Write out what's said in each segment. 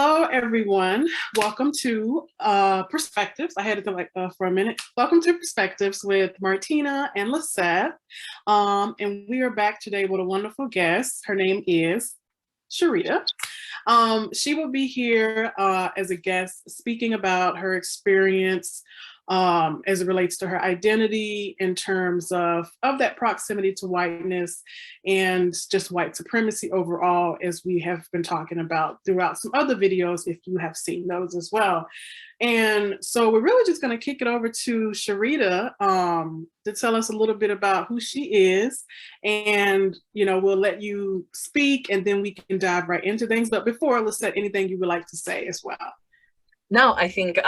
Hello, everyone. Welcome to Perspectives. I had to think for a minute. Welcome to Perspectives with Martina and Lisette. And we are back today with a wonderful guest. Her name is Sherida. She will be here as a guest speaking about her experience as it relates to her identity in terms of that proximity to whiteness and just white supremacy overall, as we have been talking about throughout some other videos, if you have seen those as well. And so we're really just going to kick it over to Sherida to tell us a little bit about who she is. And, you know, we'll let you speak and then we can dive right into things. But before, let's set anything you would like to say as well. No, I think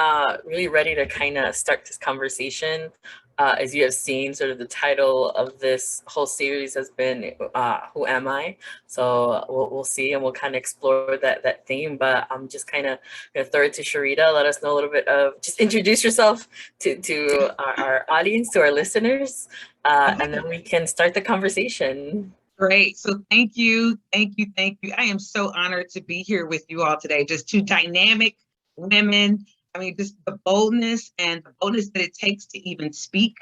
really ready to kind of start this conversation. As you have seen, sort of the title of this whole series has been Who Am I? So we'll see, and we'll kind of explore that theme. But I'm just kind of going to throw it to Sherida. Let us know a little bit of, just introduce yourself to our audience, to our listeners, and then we can start the conversation. Great. So thank you. I am so honored to be here with you all today. Just two dynamic women. I mean, just the boldness that it takes to even speak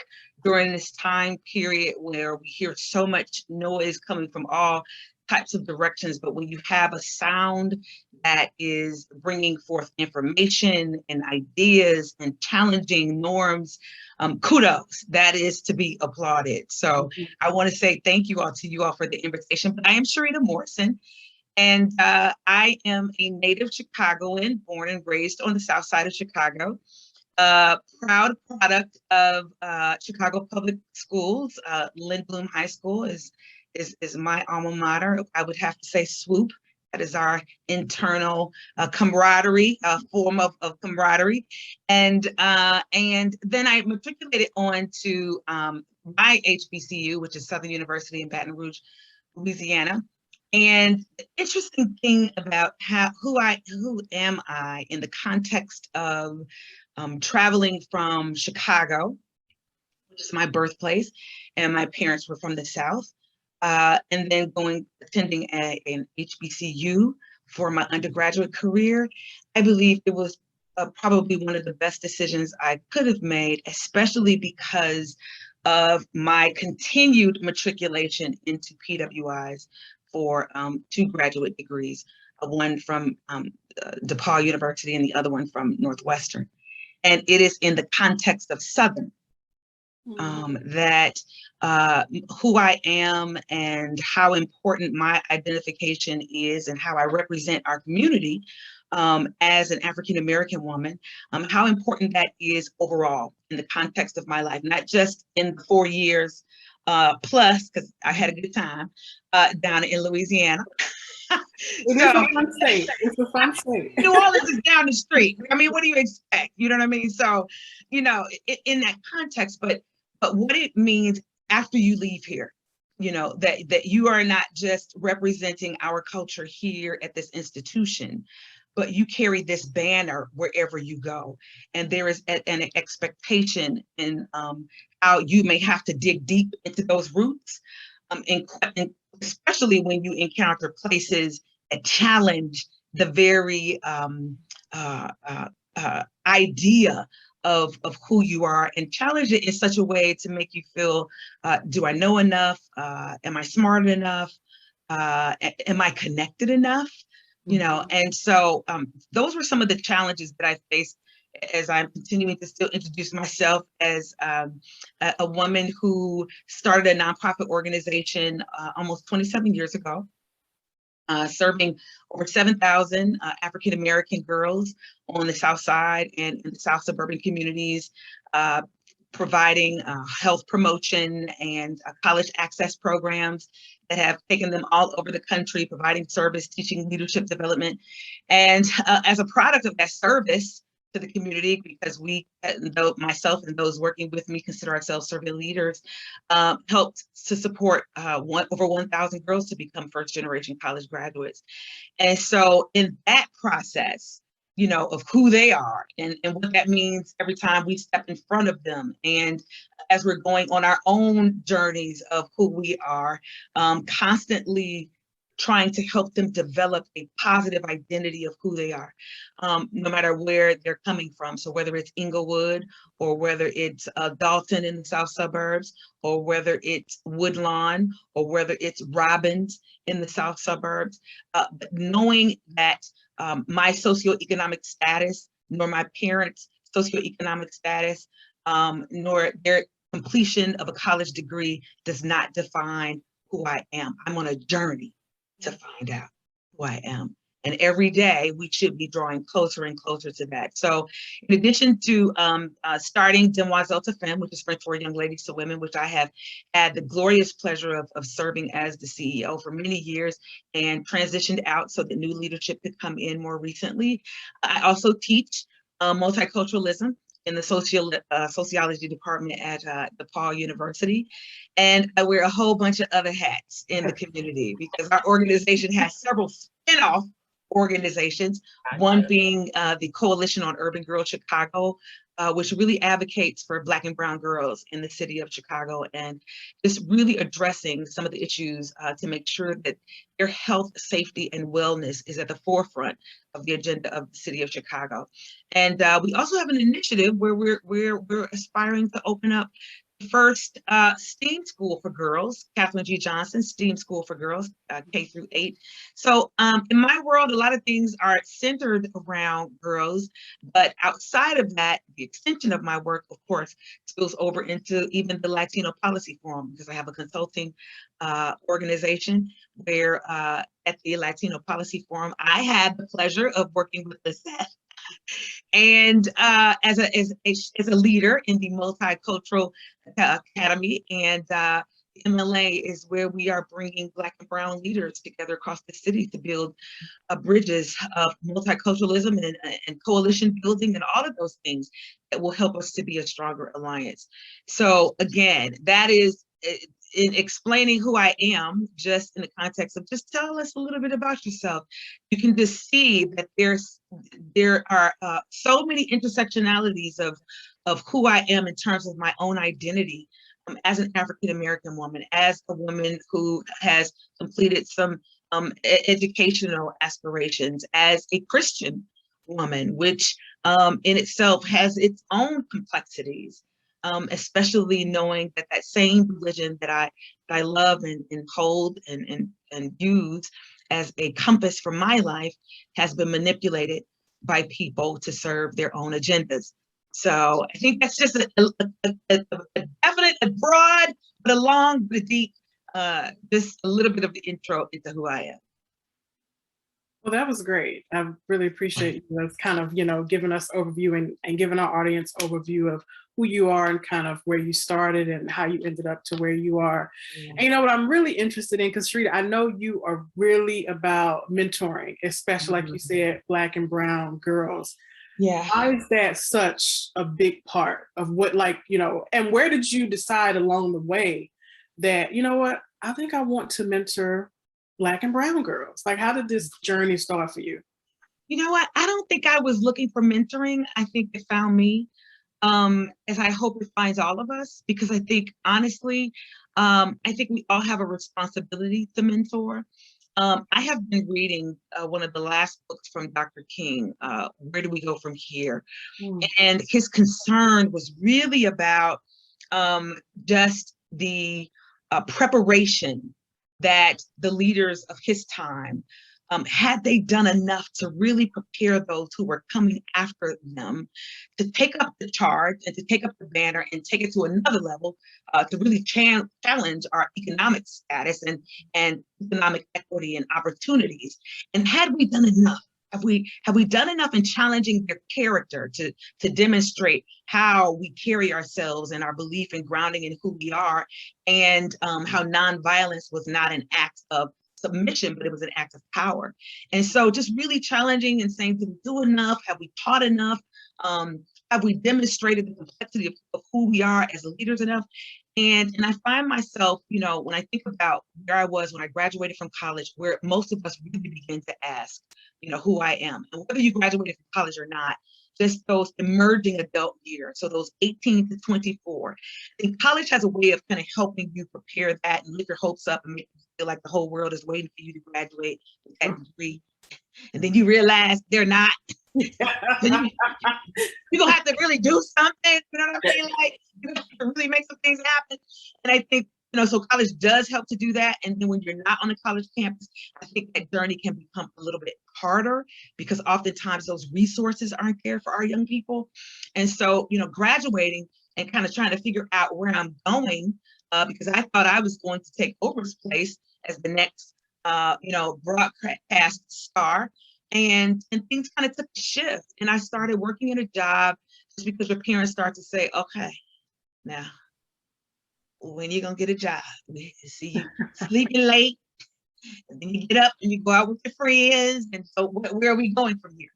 during this time period where we hear so much noise coming from all types of directions. But when you have a sound that is bringing forth information and ideas and challenging norms, kudos, that is to be applauded. So I want to say thank you all for the invitation. But I am Sherida Morrison. And I am a native Chicagoan, born and raised on the south side of Chicago. Proud product of Chicago Public Schools. Lindblom High School is my alma mater. I would have to say SWOOP. That is our internal camaraderie, form of camaraderie. And then I matriculated on to my HBCU, which is Southern University in Baton Rouge, Louisiana. And the interesting thing about who am I in the context of traveling from Chicago, which is my birthplace, and my parents were from the South, and then attending an HBCU for my undergraduate career. I believe it was probably one of the best decisions I could have made, especially because of my continued matriculation into PWIs for two graduate degrees, one from DePaul University and the other one from Northwestern. And it is in the context of Southern that who I am and how important my identification is and how I represent our community as an African-American woman, how important that is overall in the context of my life, not just in 4 years plus, because I had a good time down in Louisiana. It's a fun state. It's a fun state. New Orleans is down the street. I mean, what do you expect? You know what I mean? So, you know, in that context, but what it means after you leave here, you know, that you are not just representing our culture here at this institution, but you carry this banner wherever you go. And there is an expectation in how you may have to dig deep into those roots, and especially when you encounter places that challenge the very idea of who you are, and challenge it in such a way to make you feel, do I know enough? Am I smart enough? Am I connected enough? You know, and so those were some of the challenges that I faced as I'm continuing to still introduce myself as a woman who started a nonprofit organization almost 27 years ago, serving over 7,000 African-American girls on the South Side and in the South suburban communities, providing health promotion and college access programs that have taken them all over the country, providing service, teaching leadership development. And as a product of that service to the community, because myself and those working with me consider ourselves servant leaders, helped to support over 1,000 girls to become first-generation college graduates. And so in that process, you know, of who they are and what that means every time we step in front of them. And as we're going on our own journeys of who we are, constantly trying to help them develop a positive identity of who they are, no matter where they're coming from. So whether it's Inglewood, or whether it's Dalton in the south suburbs, or whether it's Woodlawn, or whether it's Robbins in the south suburbs, but knowing that my socioeconomic status, nor my parents' socioeconomic status, nor their completion of a college degree does not define who I am. I'm on a journey to find out who I am. And every day we should be drawing closer and closer to that. So in addition to starting Demoiselle to Femme, which is French for Young Ladies to Women, which I have had the glorious pleasure of serving as the CEO for many years and transitioned out so that new leadership could come in more recently. I also teach multiculturalism in the sociology department at DePaul University. And I wear a whole bunch of other hats in the community because our organization has several spin-off organizations, one being the Coalition on Urban Girls Chicago, which really advocates for Black and brown girls in the city of Chicago, and just really addressing some of the issues to make sure that their health, safety, and wellness is at the forefront of the agenda of the city of Chicago. And we also have an initiative where we're aspiring to open up first STEAM school for girls, Katherine G. Johnson STEAM school for girls, K through 8. So in my world, a lot of things are centered around girls, but outside of that, the extension of my work, of course, spills over into even the Latino Policy Forum, because I have a consulting organization where at the Latino Policy Forum, I had the pleasure of working with Lisette. And as a leader in the Multicultural Academy, and MLA is where we are bringing Black and brown leaders together across the city to build bridges of multiculturalism and coalition building and all of those things that will help us to be a stronger alliance. So again, that is in explaining who I am, just in the context of just tell us a little bit about yourself. You can just see that there are so many intersectionalities of who I am in terms of my own identity as an African-American woman, as a woman who has completed some educational aspirations, as a Christian woman, which in itself has its own complexities. Especially knowing that that same religion that I love and hold and use as a compass for my life has been manipulated by people to serve their own agendas. So I think that's just a definite, a broad, but a long, but a deep, just a little bit of the intro into who I am. Well, that was great. I really appreciate you kind of, giving us overview and giving our audience overview of who you are and kind of where you started and how you ended up to where you are. Yeah. And what I'm really interested in, because Sherida, I know you are really about mentoring, especially like you said, Black and brown girls. Yeah. Why is that such a big part of what, and where did you decide along the way that, I think I want to mentor Black and brown girls? Like, how did this journey start for you? You know what? I don't think I was looking for mentoring. I think it found me, as I hope it finds all of us, because I think, honestly, I think we all have a responsibility to mentor. I have been reading one of the last books from Dr. King, Where Do We Go From Here? And his concern was really about just the preparation that the leaders of his time, had they done enough to really prepare those who were coming after them to take up the charge and to take up the banner and take it to another level, to really challenge our economic status and economic equity and opportunities. And had we done enough? Have we done enough in challenging their character to demonstrate how we carry ourselves and our belief and grounding in who we are, and how nonviolence was not an act of submission, but it was an act of power? And so just really challenging and saying, did we do enough? Have we taught enough? Have we demonstrated the complexity of who we are as leaders enough? And I find myself, when I think about where I was when I graduated from college, where most of us really begin to ask, who I am. And whether you graduated from college or not, just those emerging adult years, so those 18 to 24. I think college has a way of kind of helping you prepare that and lift your hopes up and make you feel like the whole world is waiting for you to graduate with that degree. And then you realize they're not. You're gonna have to really do something, you know what I mean? Like, you have to really make some things happen. And I think, so college does help to do that. And then when you're not on a college campus, I think that journey can become a little bit harder because oftentimes those resources aren't there for our young people. And so, graduating and kind of trying to figure out where I'm going, because I thought I was going to take Oprah's place as the next, broadcast star. And things kind of took a shift. And I started working in a job just because your parents start to say, okay, now, when are you going to get a job? We see you sleeping late, and then you get up and you go out with your friends. And so where are we going from here?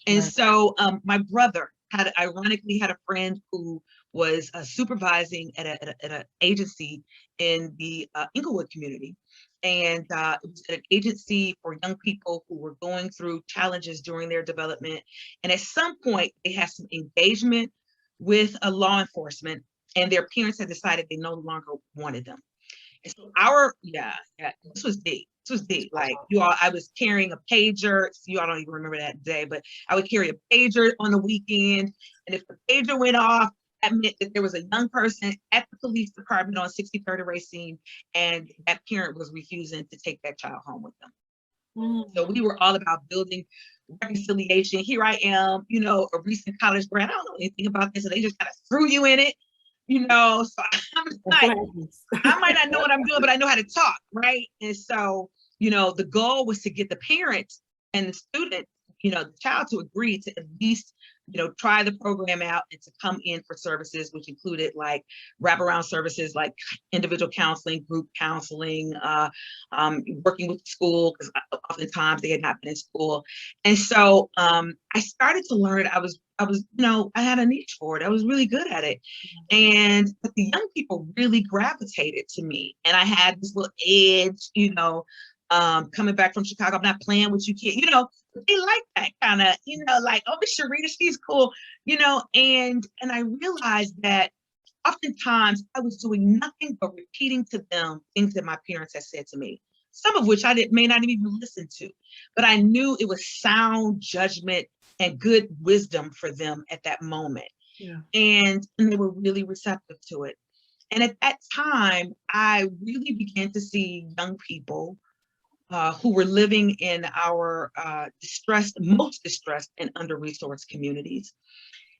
And so my brother ironically had a friend who was supervising at an agency in the Inglewood community. And it was an agency for young people who were going through challenges during their development. And at some point, they had some engagement with a law enforcement, and their parents had decided they no longer wanted them. And so this was deep. This was deep. Like, I was carrying a pager. So you all don't even remember that day, but I would carry a pager on the weekend. And if the pager went off, that meant that there was a young person at the police department on 63rd and Racine, and that parent was refusing to take that child home with them. So we were all about building reconciliation. Here I am, a recent college grad. I don't know anything about this, and they just kind of threw you in it, So I'm like, I might not know what I'm doing, but I know how to talk, right? And so, the goal was to get the parents and the student, the child to agree to at least, try the program out and to come in for services, which included like wraparound services, like individual counseling, group counseling, working with the school, because oftentimes they had not been in school. And so I started to learn. I had a niche for it. I was really good at it. But the young people really gravitated to me. And I had this little edge, coming back from Chicago. I'm not playing with you, kid, they like that kind of, like, oh, Miss Sherida, she's cool, and I realized that oftentimes I was doing nothing but repeating to them things that my parents had said to me, some of which may not even listen to, but I knew it was sound judgment and good wisdom for them at that moment. Yeah. And they were really receptive to it. And at that time, I really began to see young people who were living in our most distressed and under-resourced communities.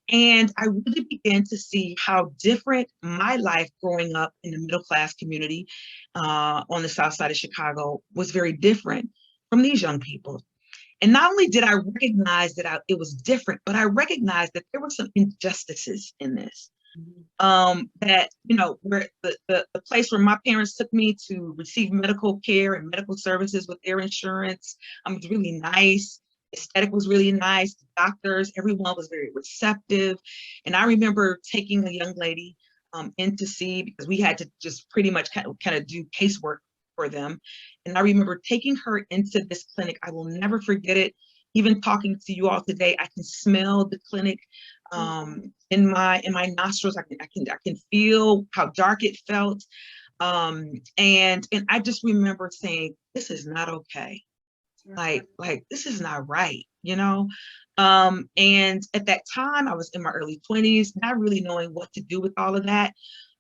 And I really began to see how different my life growing up in the middle-class community on the south side of Chicago was very different from these young people. And not only did I recognize that it was different, but I recognized that there were some injustices in this. That, where the place where my parents took me to receive medical care and medical services with their insurance was really nice. Aesthetic was really nice. The doctors, everyone was very receptive. And I remember taking a young lady in to see, because we had to just pretty much kind of do casework for them. And I remember taking her into this clinic. I will never forget it. Even talking to you all today, I can smell the clinic in my nostrils. I can feel how dark it felt. And I just remember saying, this is not okay. Like this is not right, and at that time I was in my early 20s, not really knowing what to do with all of that.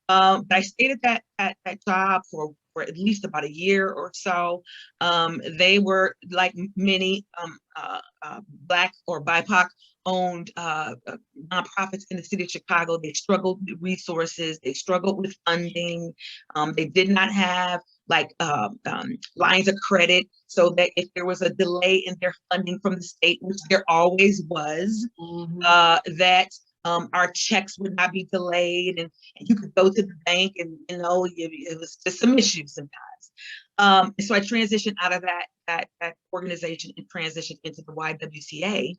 But I stayed at that job for at least about a year or so. They were like many Black or BIPOC owned nonprofits in the city of Chicago. They struggled with resources. They struggled with funding. They did not have lines of credit, so that if there was a delay in their funding from the state, which there always was, that our checks would not be delayed, and you could go to the bank and it was just some issues sometimes. And so I transitioned out of that organization and transitioned into the YWCA,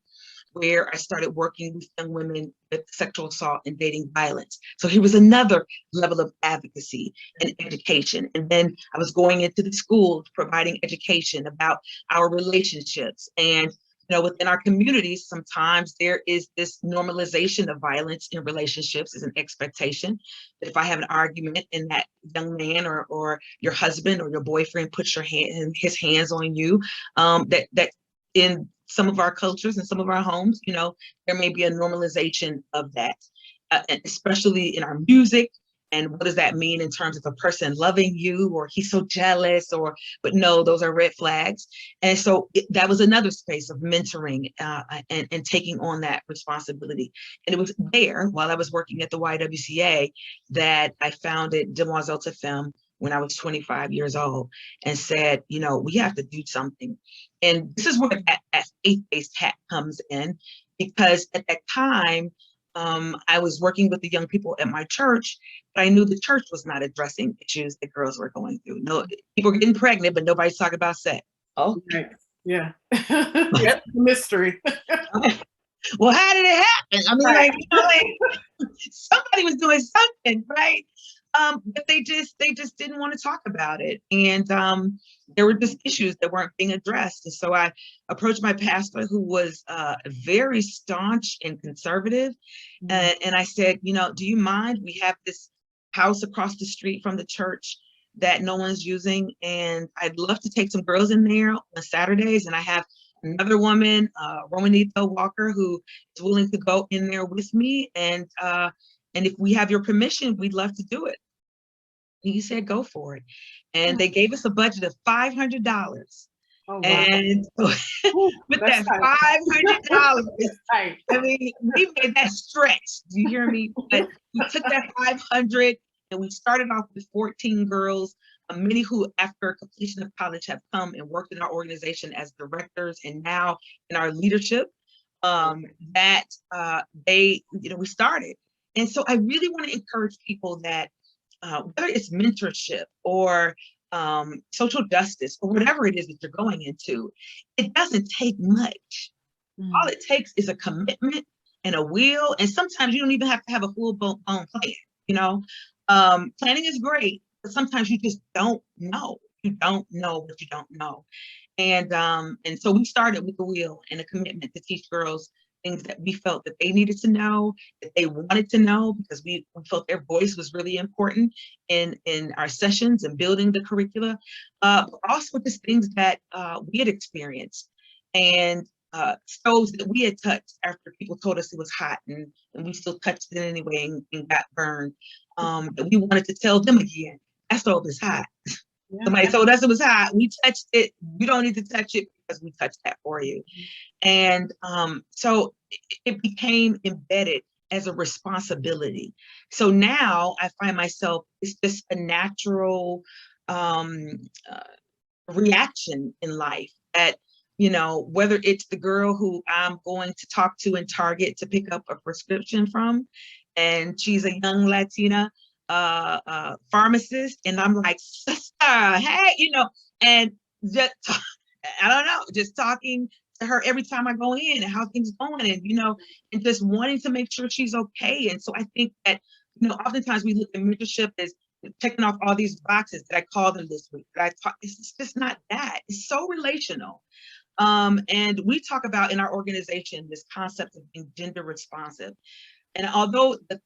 where I started working with young women with sexual assault and dating violence. So here was another level of advocacy and education. And then I was going into the schools, providing education about our relationships and within our communities, sometimes there is this normalization of violence in relationships as an expectation. That if I have an argument and that young man or your husband or your boyfriend puts his hands on you, that in some of our cultures and some of our homes, there may be a normalization of that, especially in our music. And what does that mean in terms of a person loving you, or he's so jealous, but no, those are red flags. And so that was another space of mentoring and taking on that responsibility. And it was there while I was working at the YWCA that I founded Demoiselle to Femme when I was 25 years old and said, we have to do something. And this is where that faith-based hat comes in, because at that time, I was working with the young people at my church, but I knew the church was not addressing issues that girls were going through. No, people were getting pregnant, but nobody's talking about sex. Oh, right. Yeah. Yep. Mystery. Well, how did it happen? I mean, right. Somebody was doing something, right? But they just didn't want to talk about it. And there were just issues that weren't being addressed. And so I approached my pastor, who was very staunch and conservative. And I said, do you mind? We have this house across the street from the church that no one's using. And I'd love to take some girls in there on Saturdays. And I have another woman, Romanita Walker, who is willing to go in there with me. And if we have your permission, we'd love to do it. And he said, go for it. And they gave us a budget of $500. Oh, wow. And with that $500, right. I mean, we made that stretch. Do you hear me? But we took that 500 and we started off with 14 girls, many who, after completion of college, have come and worked in our organization as directors and now in our leadership. We started. And so I really want to encourage people that whether it's mentorship or social justice or whatever it is that you're going into, it doesn't take much. All it takes is a commitment and a will. And sometimes you don't even have to have a full-blown plan. Planning is great, but sometimes you just don't know. You don't know what you don't know. And so we started with a will and a commitment to teach girls things that we felt that they needed to know, that they wanted to know, because we felt their voice was really important in our sessions and building the curricula, but also just things that we had experienced and stoves that we had touched after people told us it was hot, and we still touched it anyway and got burned. That we wanted to tell them again, that stove is hot. Yeah. Somebody told us it was hot. We touched it. You don't need to touch it because we touched that for you. And so it became embedded as a responsibility. So now I find myself, it's just a natural reaction in life that, whether it's the girl who I'm going to talk to in Target to pick up a prescription from, and she's a young Latina pharmacist, and I'm like, sister, hey, and just, I don't know, just talking to her every time I go in and how things going, and and just wanting to make sure she's okay. And so I think that oftentimes we look at mentorship as checking off all these boxes that I called them this week. It's just not that. It's so relational. And we talk about in our organization this concept of being gender responsive. And although the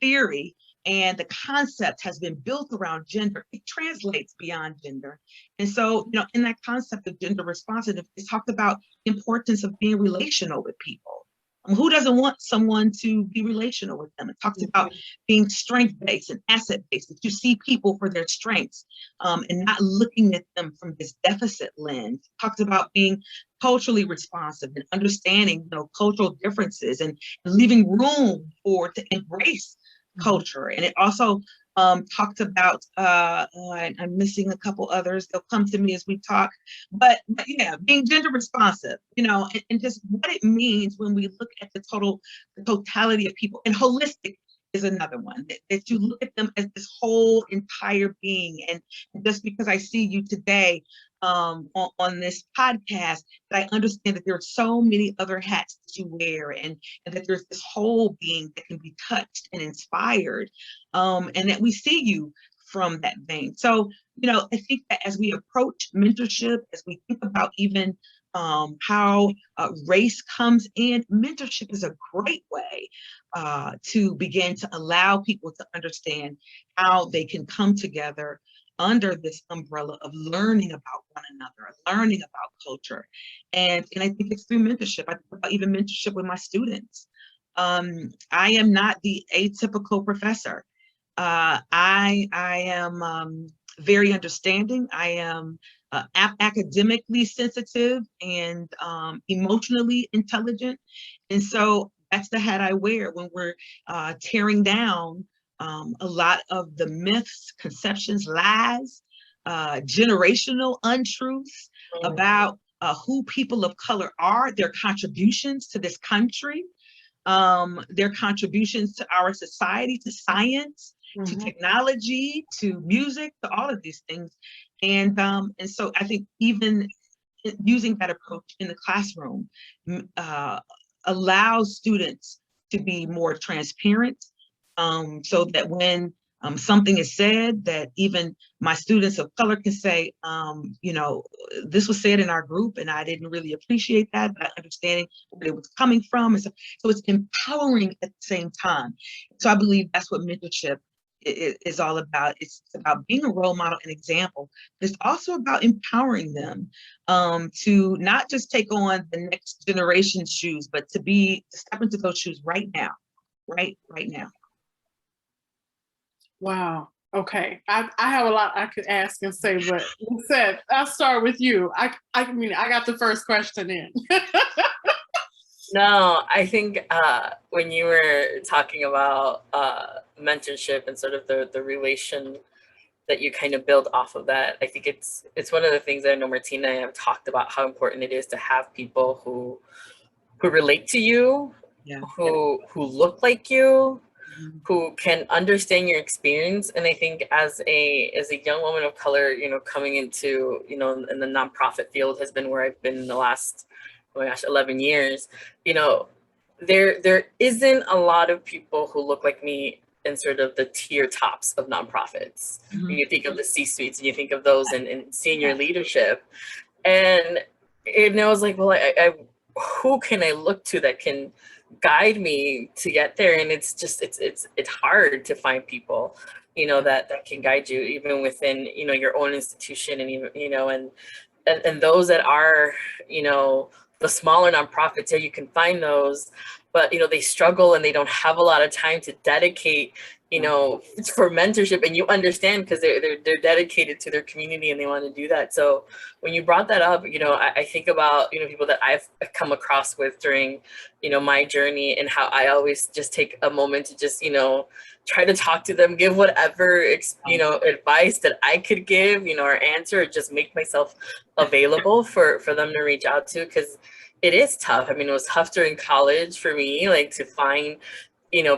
theory and the concept has been built around gender, it translates beyond gender. And so, in that concept of gender responsive, it talks about the importance of being relational with people. Who doesn't want someone to be relational with them? It talks about being strength-based and asset-based, that you see people for their strengths and not looking at them from this deficit lens. It talks about being culturally responsive and understanding cultural differences and leaving room to embrace culture. And it also talked about, I'm missing a couple others, they'll come to me as we talk, but yeah, being gender responsive, and just what it means when we look at the totality of people. And holistic is another one, that you look at them as this whole entire being. And just because I see you today on this podcast, that I understand that there are so many other hats that you wear, and that there's this whole being that can be touched and inspired, and that we see you from that vein. So, I think that as we approach mentorship, as we think about even how race comes in, mentorship is a great way to begin to allow people to understand how they can come together under this umbrella of learning about one another, learning about culture. And I think it's through mentorship. I think about even mentorship with my students. I am not the atypical professor. I am very understanding. I am academically sensitive and emotionally intelligent. And so that's the hat I wear when we're tearing down a lot of the myths, conceptions, lies, generational untruths about who people of color are, their contributions to this country, their contributions to our society, to science, to technology, to music, to all of these things. And so I think even using that approach in the classroom allows students to be more transparent, so that when something is said, that even my students of color can say, this was said in our group and I didn't really appreciate that, but understanding where it was coming from. And so it's empowering at the same time. So I believe that's what mentorship is all about. It's about being a role model and example, but it's also about empowering them to not just take on the next generation's shoes, but to step into those shoes right now, right now. Wow. Okay. I have a lot I could ask and say, but instead, I'll start with you. I mean, I got the first question in. No, I think when you were talking about mentorship and sort of the relation that you kind of build off of that, I think it's one of the things that I know Martina and I have talked about, how important it is to have people who relate to you, who look like you, who can understand your experience. And I think as a young woman of color, coming into, in the nonprofit field has been where I've been in the last, 11 years, there isn't a lot of people who look like me in sort of the tier tops of nonprofits. When you think of the C-suites and you think of those in senior leadership. And I was like, well, I who can I look to that can guide me to get there? And it's just, it's hard to find people, that can guide you even within, your own institution, and even, and those that are, the smaller nonprofits, you can find those, but, they struggle and they don't have a lot of time to dedicate, for mentorship. And you understand because they're dedicated to their community and they want to do that. So when you brought that up, I think about, people that I've come across with during, my journey, and how I always just take a moment to just, try to talk to them, give whatever, advice that I could give, or answer, or just make myself available for them to reach out to. Because it is tough. I mean, it was tough during college for me, like to find,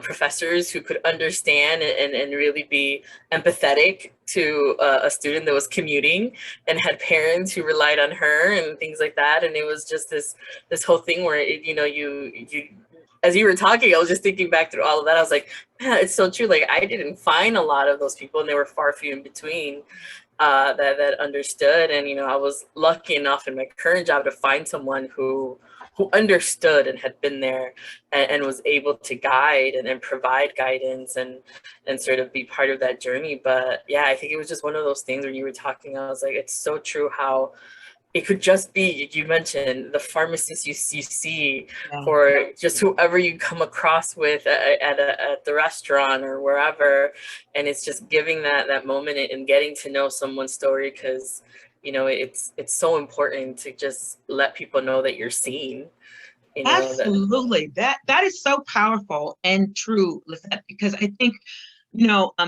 professors who could understand and really be empathetic to a student that was commuting and had parents who relied on her and things like that. And it was just this whole thing where, you as you were talking, I was just thinking back through all of that. I was like, man, it's so true. Like, I didn't find a lot of those people, and they were far few in between that understood. And, I was lucky enough in my current job to find someone who understood and had been there and was able to guide and provide guidance and sort of be part of that journey. But yeah, I think it was just one of those things when you were talking, I was like, it's so true how it could just be, you mentioned the pharmacist you see, or just whoever you come across with at the restaurant or wherever. And it's just giving that moment and getting to know someone's story, because it's so important to just let people know that you're seen. Absolutely. That is so powerful and true, Lisette, because I think,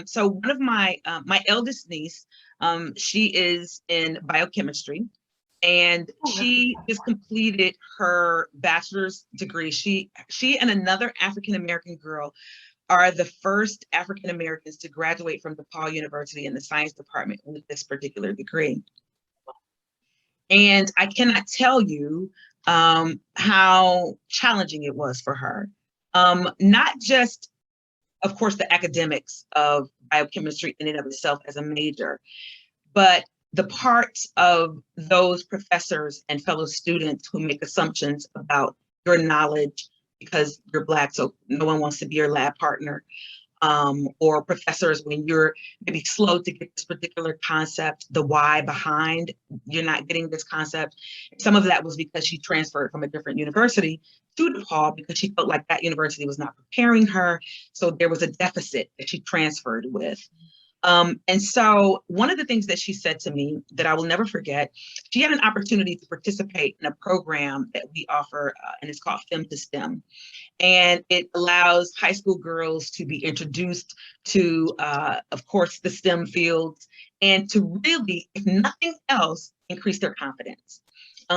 so one of my eldest niece, she is in biochemistry, and she just completed her bachelor's degree. She and another African-American girl are the first African-Americans to graduate from DePaul University in the science department with this particular degree. And I cannot tell you how challenging it was for her. Not just, of course, the academics of biochemistry in and of itself as a major. But the parts of those professors and fellow students who make assumptions about your knowledge because you're Black, so no one wants to be your lab partner, or professors when you're maybe slow to get this particular concept, the why behind you're not getting this concept. Some of that was because she transferred from a different university to DePaul because she felt like that university was not preparing her. So there was a deficit that she transferred with. And so one of the things that she said to me that I will never forget, she had an opportunity to participate in a program that we offer, and it's called Fem to STEM. And it allows high school girls to be introduced to, of course, the STEM fields, and to really, if nothing else, increase their confidence.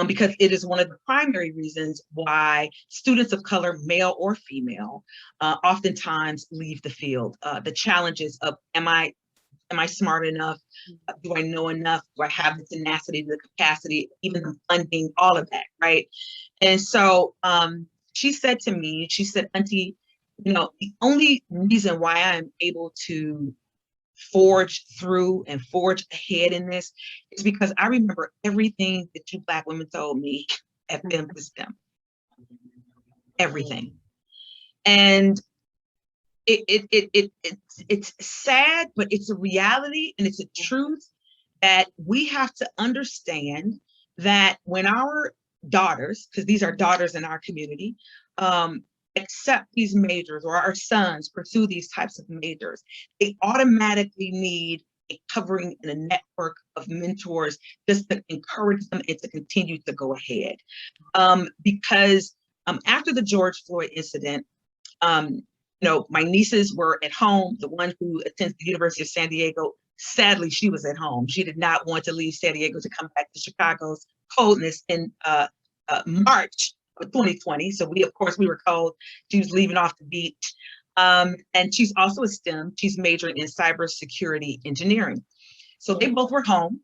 Because it is one of the primary reasons why students of color, male or female, oftentimes leave the field. The challenges of, am I smart enough? Do I know enough? Do I have the tenacity, the capacity, even the funding, all of that, right? And so she said to me, she said, Auntie, you know, the only reason why I'm able to forge through and forge ahead in this is because I remember everything that you Black women told me at Fem to STEM. Everything. And it's sad, but it's a reality and it's a truth that we have to understand that when our daughters, because these are daughters in our community, accept these majors, or our sons pursue these types of majors, they automatically need a covering and a network of mentors just to encourage them and to continue to go ahead. Because after the George Floyd incident, you know, my nieces were at home. The one who attends the University of San Diego, sadly, she was at home. She did not want to leave San Diego to come back to Chicago's coldness in March of 2020. So we, of course, we were cold. She was leaving off the beach. And she's also a STEM. She's majoring in cybersecurity engineering. So they both were home,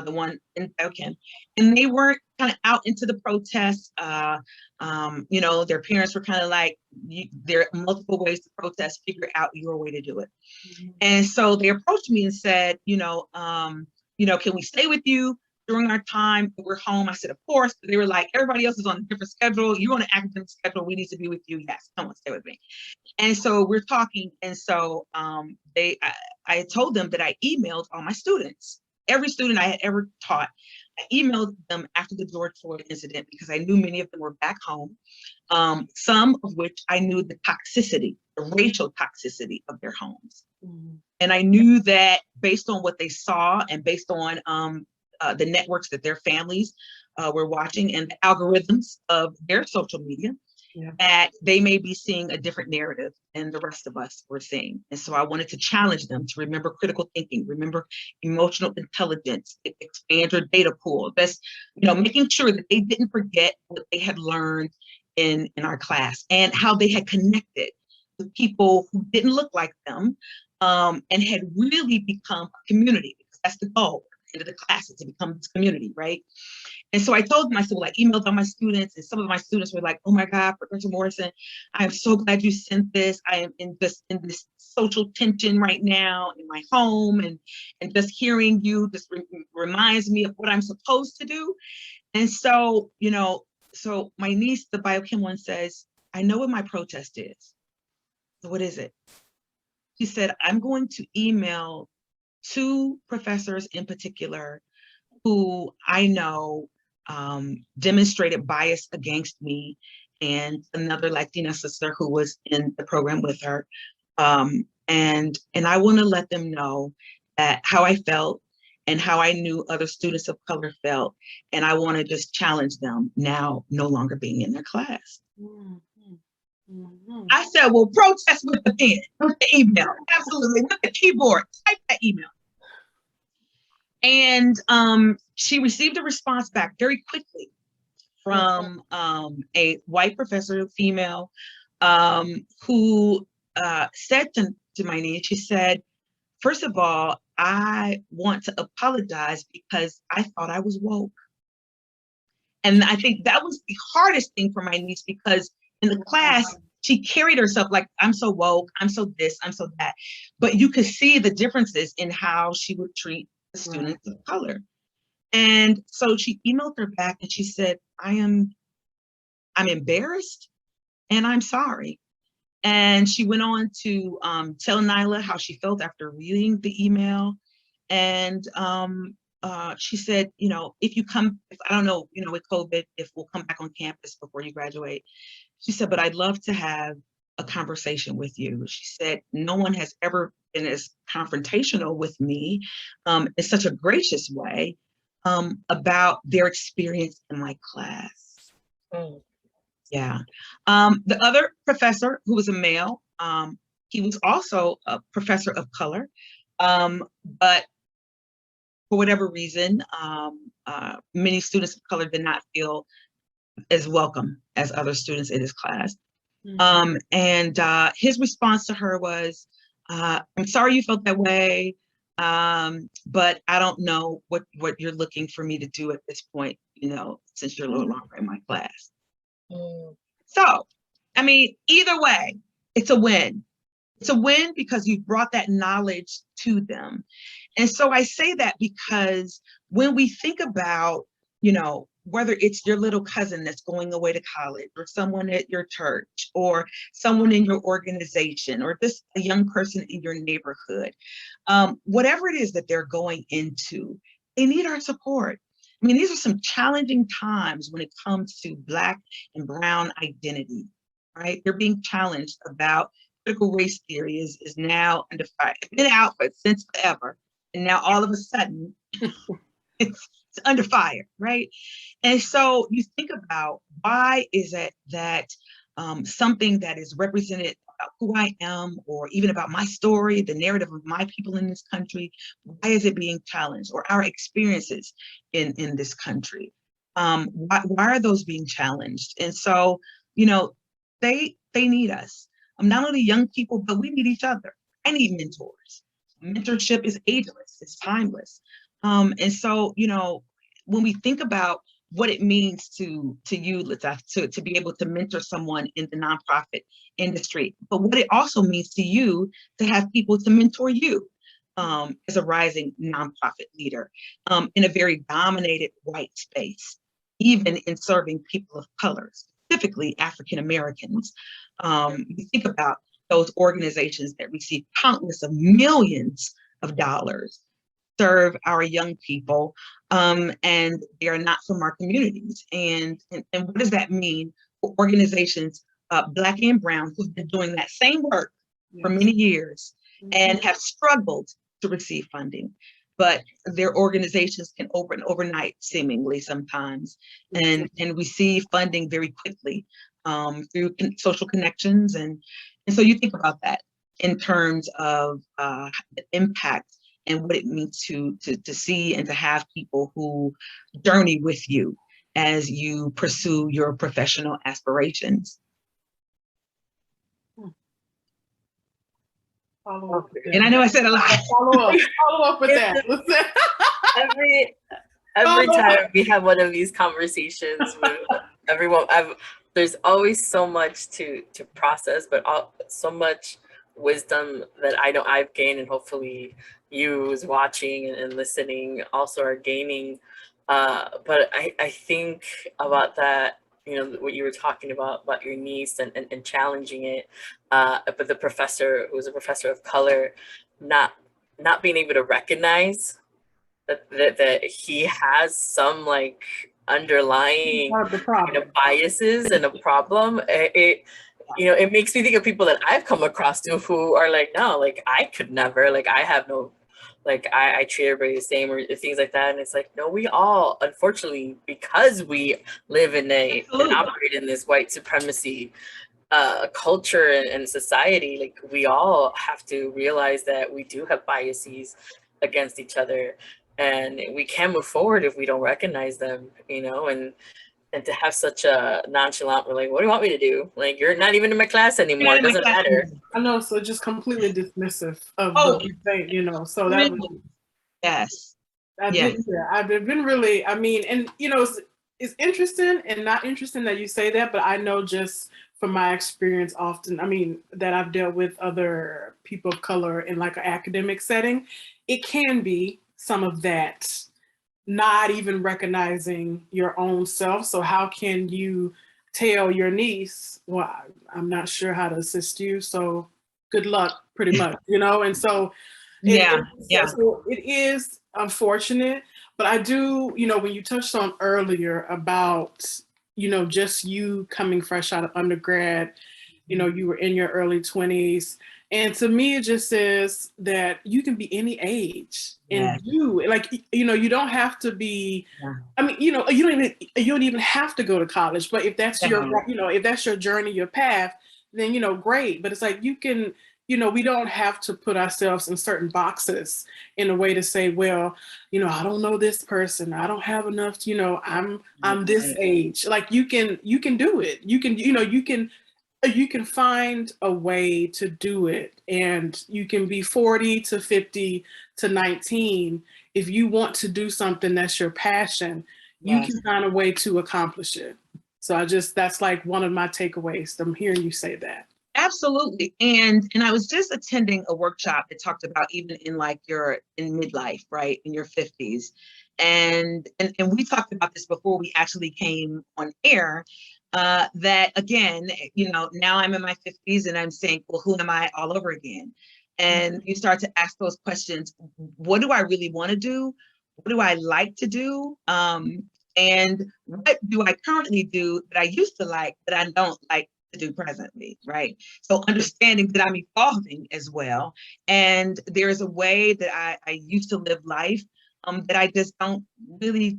the one in biochem, and they weren't kind of out into the protests. You know, their parents were kind of like, there are multiple ways to protest, figure out your way to do it. And so they approached me and said, you know, can we stay with you during our time? We're home. I said, of course. But they were like, everybody else is on a different schedule. You're on an academic schedule. We need to be with you. Yes, come on, stay with me. And so we're talking. And so I had told them that I emailed all my students, every student I had ever taught. I emailed them after the George Floyd incident because I knew many of them were back home, some of which I knew the toxicity, the racial toxicity of their homes. And I knew that based on what they saw and based on the networks that their families were watching and the algorithms of their social media, that they may be seeing a different narrative than the rest of us were seeing. And so I wanted to challenge them to remember critical thinking, remember emotional intelligence, expand your data pool. That's, you know, making sure that they didn't forget what they had learned in our class and how they had connected with people who didn't look like them, and had really become a community, because that's the goal of the classes, to become this community, right? And so I told them, I said, well, I emailed all my students, and some of my students were like, oh my God, Professor Morrison, I am so glad you sent this. I am in this social tension right now in my home, and just hearing you just reminds me of what I'm supposed to do. And so, you know, so my niece, the biochem one, says, I know what my protest is. So what is it? She said, I'm going to email 2 professors in particular who I know demonstrated bias against me, and another Latina sister who was in the program with her. And I want to let them know that how I felt and how I knew other students of color felt. And I want to just challenge them now no longer being in their class. I said, well, protest with the pen, with the email, absolutely, with the keyboard, type that email. And she received a response back very quickly from a white professor, female, who said to my niece, she said, first of all, I want to apologize because I thought I was woke. And I think that was the hardest thing for my niece, because in the class, she carried herself like, I'm so woke, I'm so this, I'm so that. But you could see the differences in how she would treat the students of color. And so she emailed her back and she said, I'm embarrassed and I'm sorry. And she went on to tell Nyla how she felt after reading the email. And she said, you know, if I don't know, you know, with COVID, if we'll come back on campus before you graduate. She said, but I'd love to have a conversation with you. She said, no one has ever been as confrontational with me in such a gracious way about their experience in my class. Mm. Yeah. The other professor, who was a male, he was also a professor of color, but for whatever reason, many students of color did not feel as welcome as other students in his class. And his response to her was, I'm sorry you felt that way, but I don't know what you're looking for me to do at this point, you know, since you're a little longer in my class. So, I mean, either way, it's a win. It's a win because you brought that knowledge to them. And so I say that because when we think about, you know, whether it's your little cousin that's going away to college, or someone at your church, or someone in your organization, or just a young person in your neighborhood, whatever it is that they're going into, they need our support. I mean, these are some challenging times when it comes to Black and Brown identity, right? They're being challenged about critical race theory is now under fire. It's been out since forever. And now all of a sudden, it's under fire, right? And so you think about, why is it that something that is represented about who I am, or even about my story, the narrative of my people in this country, why is it being challenged? Or our experiences in this country, why are those being challenged? And so, you know, they need us. Not only young people, but we need each other. I need mentors. Mentorship is ageless, it's timeless. And so, you know, when we think about what it means to you, to be able to mentor someone in the nonprofit industry, but what it also means to you to have people to mentor you as a rising nonprofit leader in a very dominated white space, even in serving people of color, specifically African Americans. You think about those organizations that receive countless of millions of dollars, serve our young people, and they are not from our communities. And what does that mean for organizations, Black and Brown, who've been doing that same work for many years and have struggled to receive funding? But their organizations can open overnight, seemingly sometimes, and receive funding very quickly through social connections. And so you think about that in terms of the impact and what it means to see and to have people who journey with you as you pursue your professional aspirations. Follow up with that. And I know I said a lot. Follow up with that. Every time we have one of these conversations with everyone, there's always so much to process, but so much wisdom that I know I've gained, and hopefully you who's watching and listening also are gaining. But I think about that, you know, what you were talking about your niece and challenging it, but the professor, who was a professor of color, not being able to recognize that he has some like underlying kind of biases and a problem. It you know, it makes me think of people that I've come across to who are like, no, like I could never, like I have no, like I treat everybody the same, or things like that. And it's like, no, we all, unfortunately, because we live in and operate in this white supremacy culture and society, like we all have to realize that we do have biases against each other, and we can't move forward if we don't recognize them, you know. And to have such a nonchalant, we're like, what do you want me to do? Like, you're not even in my class anymore. It doesn't matter. I know, so just completely dismissive of the thing, you know. So that was, yes. I've been really, I mean, and you know, it's interesting and not interesting that you say that, but I know just from my experience often, I mean, that I've dealt with other people of color in like an academic setting, it can be some of that, not even recognizing your own self. So how can you tell your niece, well, I'm not sure how to assist you, so good luck, pretty much, you know? And so Yeah, yeah. so it is unfortunate, but I do, you know, when you touched on earlier about, you know, just you coming fresh out of undergrad, you know, you were in your early 20s. And to me, it just says that you can be any age Yeah. and do like, you know, you don't have to be, Yeah. I mean, you know, you don't even have to go to college, but if that's your, Definitely. you know, if that's your journey, your path, then, you know, great. But it's like, you can, you know, we don't have to put ourselves in certain boxes in a way to say, well, you know, I don't know this person. I don't have enough, you know, I'm this age. Like you can do it. You can, you know, you can find a way to do it, and you can be 40 to 50 to 19. If you want to do something that's your passion, you Yes. can find a way to accomplish it. So that's like one of my takeaways. I'm hearing you say that. Absolutely. And I was just attending a workshop that talked about even in like in midlife, right? In your 50s. And we talked about this before we actually came on air. That again, you know, now I'm in my 50s and I'm saying, well, who am I all over again? And you start to ask those questions. What do I really want to do? What do I like to do? And what do I currently do that I used to like that I don't like to do presently, right? So understanding that I'm evolving as well. And there's a way that I used to live life that I just don't really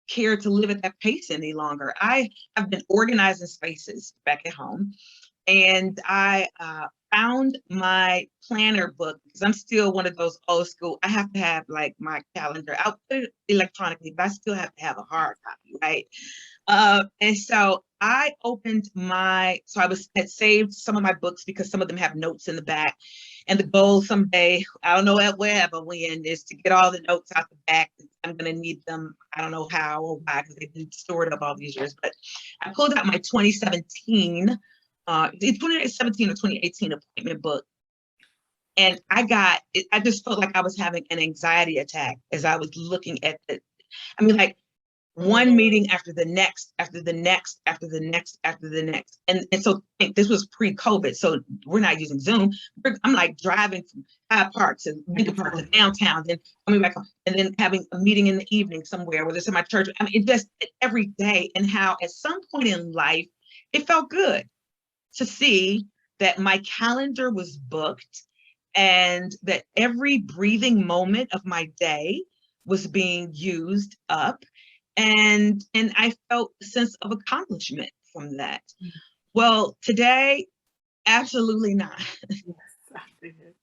care to live at that pace any longer. I have been organizing spaces back at home, and I found my planner book because I'm still one of those old school. I have to have like my calendar. I'll put it electronically, but I still have to have a hard copy, right? And so I opened so had saved some of my books because some of them have notes in the back. And the goal someday, I don't know wherever when, is to get all the notes out the back. I'm going to need them. I don't know how or why, because they've been stored up all these years. But I pulled out my 2017 or 2018 appointment book. And I just felt like I was having an anxiety attack as I was looking at like one meeting after the next, after the next, after the next, after the next. And so this was pre-COVID. So we're not using Zoom. I'm like driving from Hyde Park to Lincoln Park to downtown, then coming back home, and then having a meeting in the evening somewhere, whether it's in my church. I mean, it just every day. And how at some point in life, it felt good to see that my calendar was booked and that every breathing moment of my day was being used up. And I felt a sense of accomplishment from that. Well, today, absolutely not. Yes, I figured.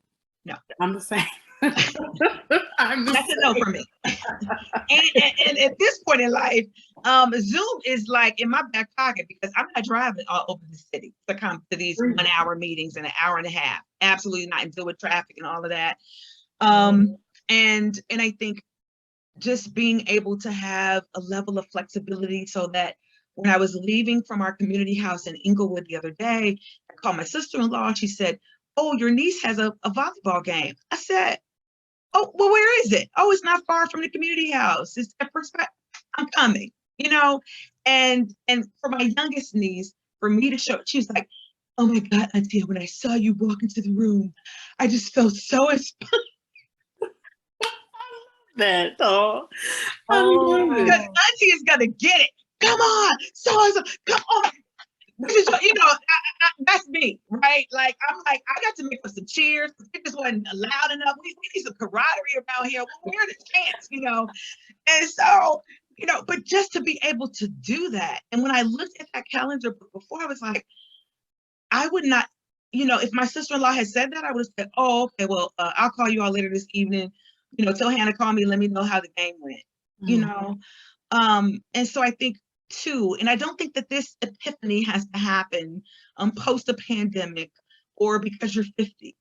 No. I'm the same. I'm the That's same. a no for me. and at this point in life, Zoom is like in my back pocket because I'm not driving all over the city to come to these 1 hour meetings in an hour and a half. Absolutely not, and deal with traffic and all of that. And I think just being able to have a level of flexibility so that when I was leaving from our community house in Inglewood the other day, I called my sister-in-law and she said, oh, your niece has a volleyball game. I said, oh, well, where is it? Oh, it's not far from the community house. It's at Perspective. I'm coming, you know? And for my youngest niece, for me to show, she was like, oh my God, Auntie, when I saw you walk into the room, I just felt so inspired. That I love it. Because Auntie is gonna get it. Come on, so come on. You know, that's me, right? Like I'm like, I got to make us some cheers. It just wasn't loud enough. We need some camaraderie around here. We're the chance, you know. And so, you know, but just to be able to do that. And when I looked at that calendar before, I was like, I would not, you know, if my sister-in-law had said that, I would have said, oh, okay, well, I'll call you all later this evening. You know, tell Hannah, call me, let me know how the game went, you know? And so I think too, and I don't think that this epiphany has to happen post a pandemic or because you're 50.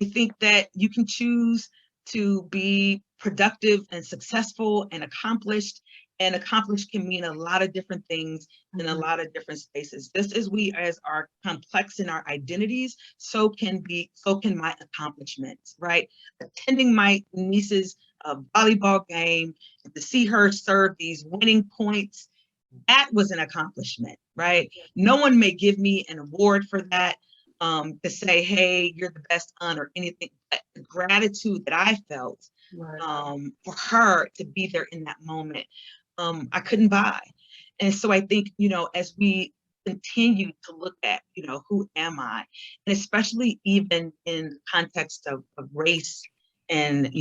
I think that you can choose to be productive and successful and accomplished And accomplished can mean a lot of different things in a lot of different spaces. Just as we as are complex in our identities, so can my accomplishments, right? Attending my niece's volleyball game, and to see her serve these winning points, that was an accomplishment, right? No one may give me an award for that, to say, hey, you're the best aunt or anything. But the gratitude that I felt for her to be there in that moment, I couldn't buy. And so I think, as we continue to look at, who am I? And especially even in the context of race and,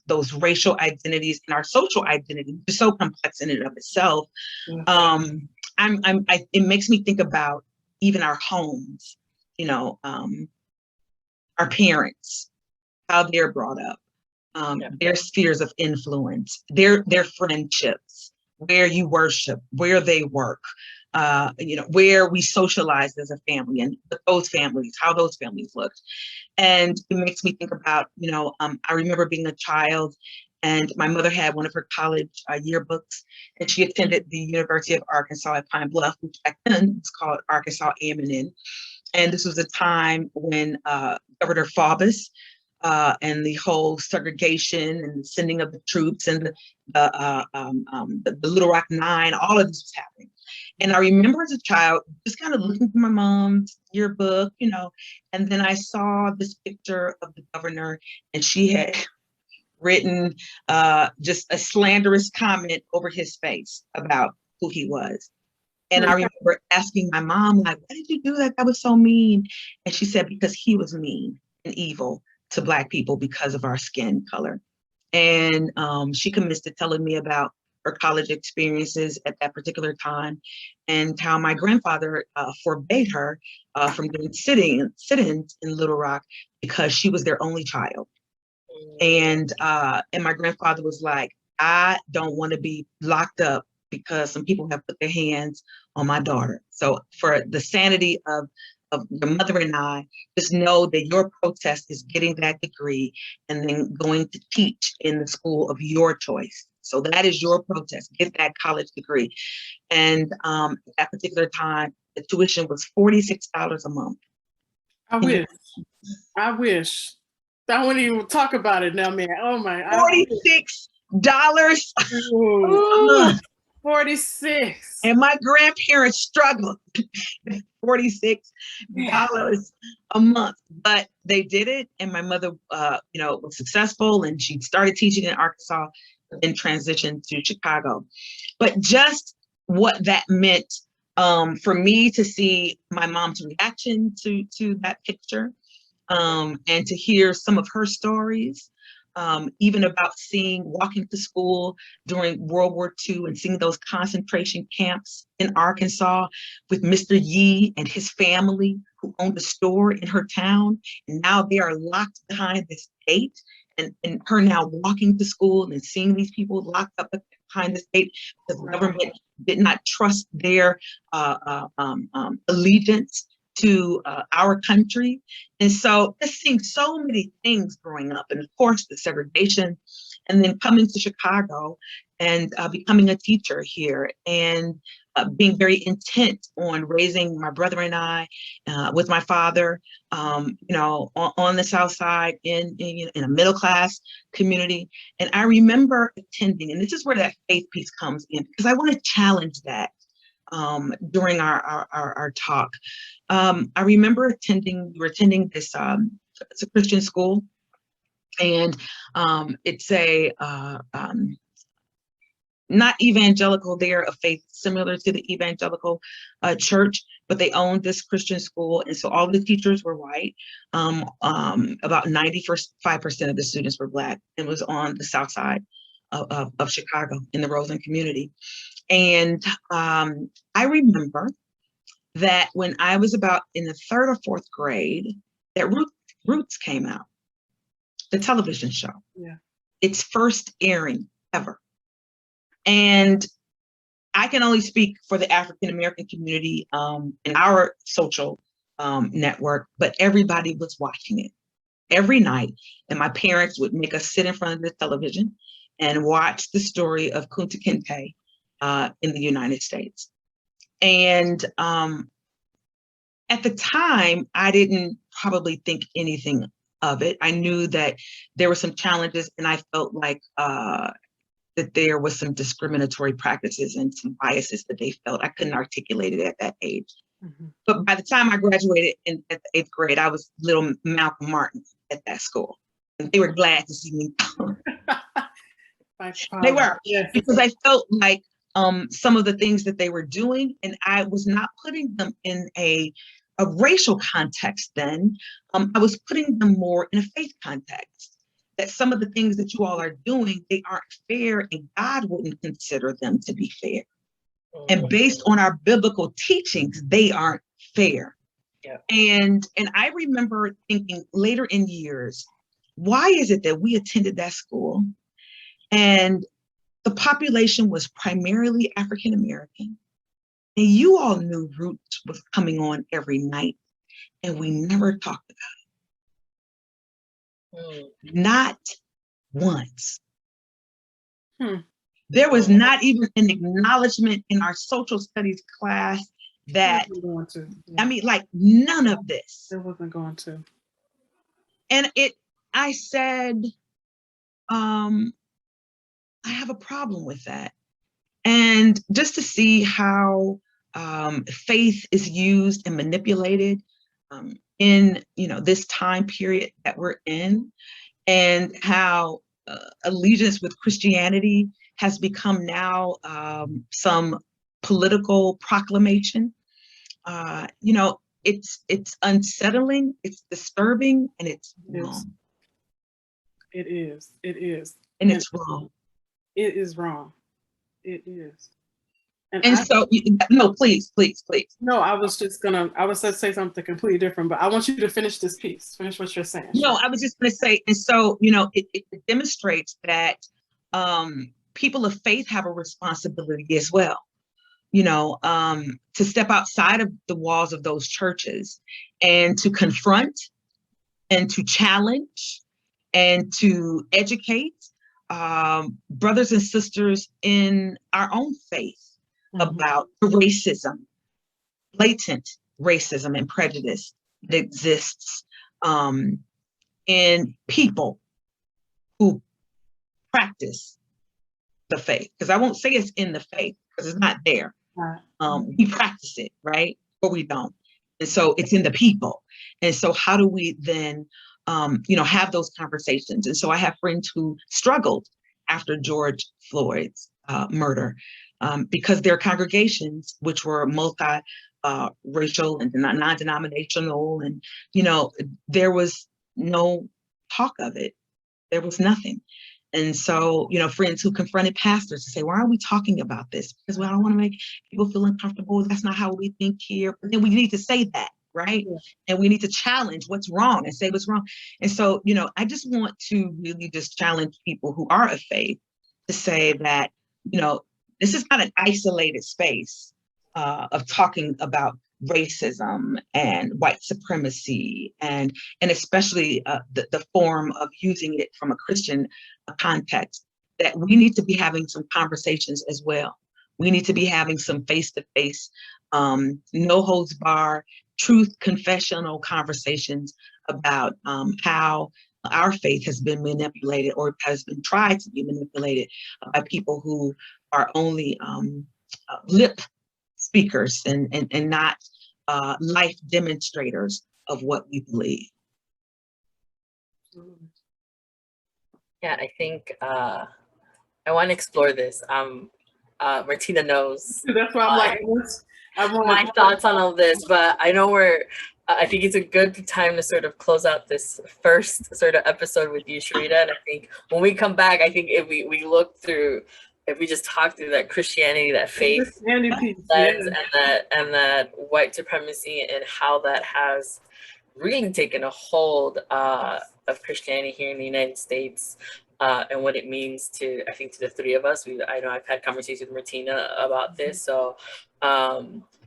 those racial identities and our social identity, which is so complex in and of itself. It makes me think about even our homes, our parents, how they're brought up, their spheres of influence, their friendships, where you worship, where they work, where we socialized as a family, and those families, how those families looked. And it makes me think about, I remember being a child, and my mother had one of her college yearbooks, and she attended the University of Arkansas at Pine Bluff, which back then was called Arkansas A&M. And this was a time when Governor Faubus and the whole segregation and the sending of the troops and the Little Rock Nine, all of this was happening. And I remember as a child just kind of looking through my mom's yearbook, and then I saw this picture of the governor, and she had written just a slanderous comment over his face about who he was. And I remember asking my mom, like, why did you do that? That was so mean. And she said, because he was mean and evil to Black people because of our skin color. And she commenced to telling me about her college experiences at that particular time, and how my grandfather forbade her from doing sit-ins in Little Rock because she was their only child. And my grandfather was like, I don't want to be locked up because some people have put their hands on my daughter. So for the sanity of your mother and I, just know that your protest is getting that degree and then going to teach in the school of your choice. So that is your protest, get that college degree. And at that particular time, the tuition was $46 a month. I wish. I wouldn't even talk about it now, man. Oh my. $46 a month. 46. And my grandparents struggled. $46 a month, but they did it. And my mother, was successful, and she started teaching in Arkansas, then transitioned to Chicago. But just what that meant for me to see my mom's reaction to that picture, and to hear some of her stories, even about walking to school during World War II and seeing those concentration camps in Arkansas with Mr. Yee and his family, who owned a store in her town. And now they are locked behind this gate, and her now walking to school and seeing these people locked up behind this gate because the government did not trust their allegiance to our country. And so just seeing so many things growing up, and of course the segregation, and then coming to Chicago and becoming a teacher here, and being very intent on raising my brother and I with my father, on the South Side in a middle class community. And I remember attending, and this is where that faith piece comes in, because I want to challenge that during our talk. I remember we were attending this, it's a Christian school, and it's a not evangelical, they're a faith similar to the evangelical church, but they owned this Christian school. And so all the teachers were white. About 95% of the students were Black, and was on the South Side of Chicago in the Roseland community. And I remember that when I was about in the 3rd or 4th grade, that Roots came out, the television show. Yeah. Its first airing ever. And I can only speak for the African-American community in our social network, but everybody was watching it every night. And my parents would make us sit in front of the television and watch the story of Kunta Kinte in the United States. And at the time, I didn't probably think anything of it. I knew that there were some challenges, and I felt like that there was some discriminatory practices and some biases that they felt. I couldn't articulate it at that age. Mm-hmm. But by the time I graduated at the 8th grade, I was little Malcolm Martin at that school. And they were glad to see me. They were, yes, because I felt like some of the things that they were doing, and I was not putting them in a racial context then. I was putting them more in a faith context, that some of the things that you all are doing, they aren't fair, and God wouldn't consider them to be fair. And based on our biblical teachings, they aren't fair. Yeah. And I remember thinking later in years, why is it that we attended that school and the population was primarily African American, and you all knew Roots was coming on every night, and we never talked about it? Not once. There was not even an acknowledgement in our social studies class that, I mean, like none of this. It wasn't going to. And I said, I have a problem with that. And just to see how faith is used and manipulated in, this time period that we're in, and how allegiance with Christianity has become now some political proclamation. It's unsettling, it's disturbing, and it's wrong. It is. And it's wrong. It is wrong. It is. And so, no, please. No, I was going to say something completely different, but I want you to finish this piece. Finish what you're saying. No, I was just going to say, and so, it demonstrates that people of faith have a responsibility as well, to step outside of the walls of those churches and to confront and to challenge and to educate brothers and sisters in our own faith about racism, blatant racism and prejudice that exists in people who practice the faith. Because I won't say it's in the faith, because it's not there. We practice it, right? Or we don't. And so it's in the people. And so how do we then have those conversations? And so I have friends who struggled after George Floyd's murder because their congregations, which were multi-racial and non-denominational, and, there was no talk of it. There was nothing. And so, friends who confronted pastors to say, why are we talking about this? Because I don't want to make people feel uncomfortable. That's not how we think here. But then we need to say that, right? Yeah. And we need to challenge what's wrong and say what's wrong. And so, I just want to really just challenge people who are of faith to say that, this is not an isolated space of talking about racism and white supremacy, and especially the form of using it from a Christian context, that we need to be having some conversations as well. We need to be having some face-to-face, no holds bar, truth confessional conversations about how our faith has been manipulated or has been tried to be manipulated by people who are only lip speakers and not life demonstrators of what we believe. Yeah, I think I want to explore this. Martina knows. That's why I'm like, my thoughts on all this, but I know I think it's a good time to sort of close out this first sort of episode with you, Sherida. And I think when we come back, I think if we look through, if we just talk through that Christianity, that faith lens, and that white supremacy, and how that has really taken a hold of Christianity here in the United States, and what it means to, I think, to the three of us. I know I've had conversations with Martina about this. So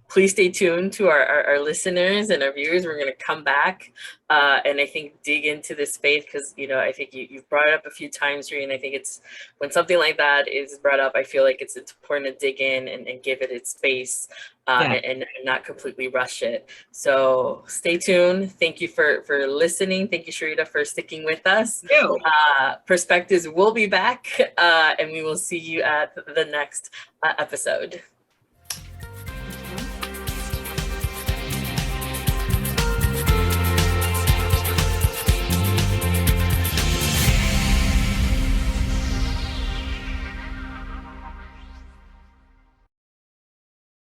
please stay tuned to our listeners and our viewers. We're going to come back and I think dig into this space because, you know, I think you've brought it up a few times, Sherida, and I think it's when something like that is brought up, I feel like it's important to dig in and give it its space and not completely rush it. So stay tuned. Thank you for listening. Thank you, Sherida, for sticking with us. Thank you. Perspectives will be back and we will see you at the next episode.